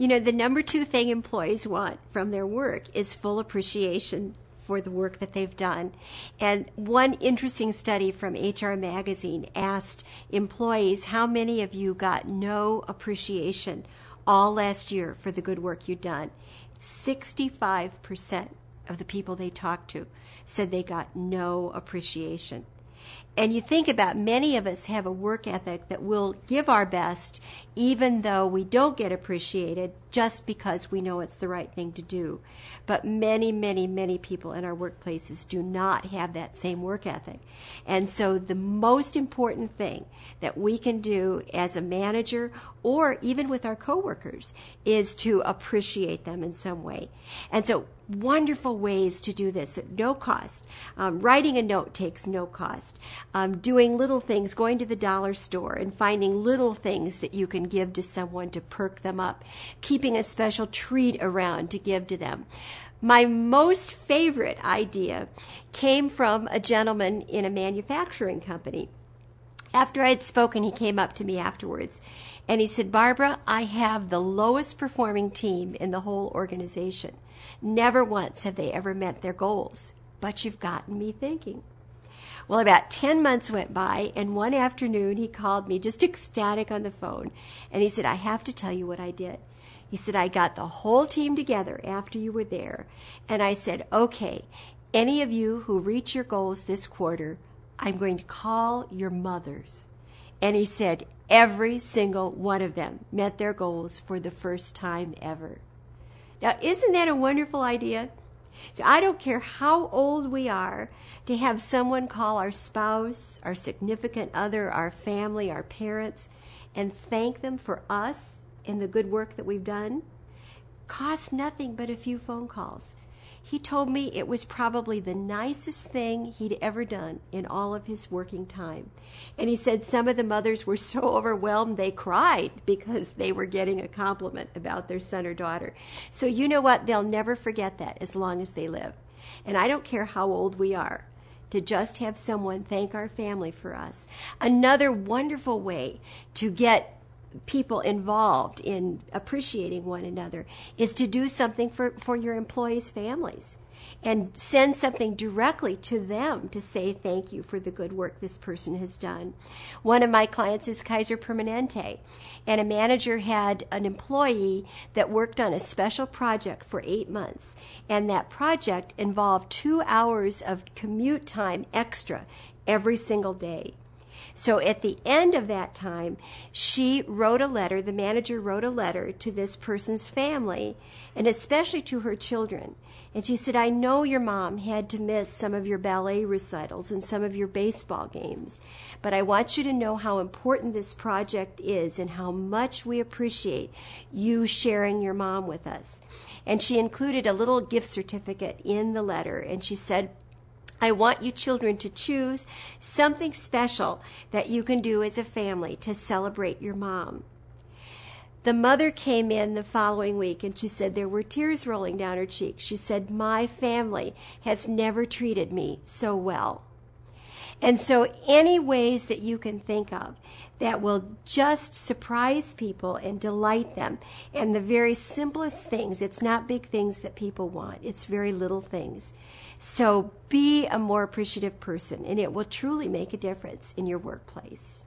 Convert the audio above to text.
You know, the number 2 thing employees want from their work is full appreciation for the work that they've done. And one interesting study from HR Magazine asked employees, how many of you got no appreciation all last year for the good work you'd done? 65% of the people they talked to said they got no appreciation. And you think about, many of us have a work ethic that we'll give our best even though we don't get appreciated, just because we know it's the right thing to do. But many, many, many people in our workplaces do not have that same work ethic. And so the most important thing that we can do as a manager, or even with our coworkers, is to appreciate them in some way. And so wonderful ways to do this at no cost. Writing a note takes no cost. Doing little things, going to the dollar store and finding little things that you can give to someone to perk them up. Keeping a special treat around to give to them. My most favorite idea came from a gentleman in a manufacturing company. After I had spoken, he came up to me afterwards and he said, "Barbara, I have the lowest performing team in the whole organization. Never once have they ever met their goals, but you've gotten me thinking." Well, about 10 months went by, and one afternoon he called me just ecstatic on the phone, and he said, "I have to tell you what I did." He said, "I got the whole team together after you were there, and I said, okay, any of you who reach your goals this quarter, I'm going to call your mothers." And he said every single one of them met their goals for the first time ever. Now, isn't that a wonderful idea? So I don't care how old we are, to have someone call our spouse, our significant other, our family, our parents, and thank them for us and the good work that we've done, costs nothing but a few phone calls. He told me it was probably the nicest thing he'd ever done in all of his working time. And he said some of the mothers were so overwhelmed they cried because they were getting a compliment about their son or daughter. So you know what? They'll never forget that as long as they live. And I don't care how old we are, to just have someone thank our family for us. Another wonderful way to get people involved in appreciating one another is to do something for your employees' families and send something directly to them to say thank you for the good work this person has done. One of my clients is Kaiser Permanente, and a manager had an employee that worked on a special project for 8 months, and that project involved 2 hours of commute time extra every single day. So at the end of that time, she wrote a letter, the manager wrote a letter to this person's family, and especially to her children. And she said, "I know your mom had to miss some of your ballet recitals and some of your baseball games, but I want you to know how important this project is and how much we appreciate you sharing your mom with us." And she included a little gift certificate in the letter, and she said, "I want you children to choose something special that you can do as a family to celebrate your mom." The mother came in the following week and she said there were tears rolling down her cheeks. She said, "My family has never treated me so well." And so any ways that you can think of that will just surprise people and delight them. And the very simplest things, it's not big things that people want, it's very little things. So be a more appreciative person, and it will truly make a difference in your workplace.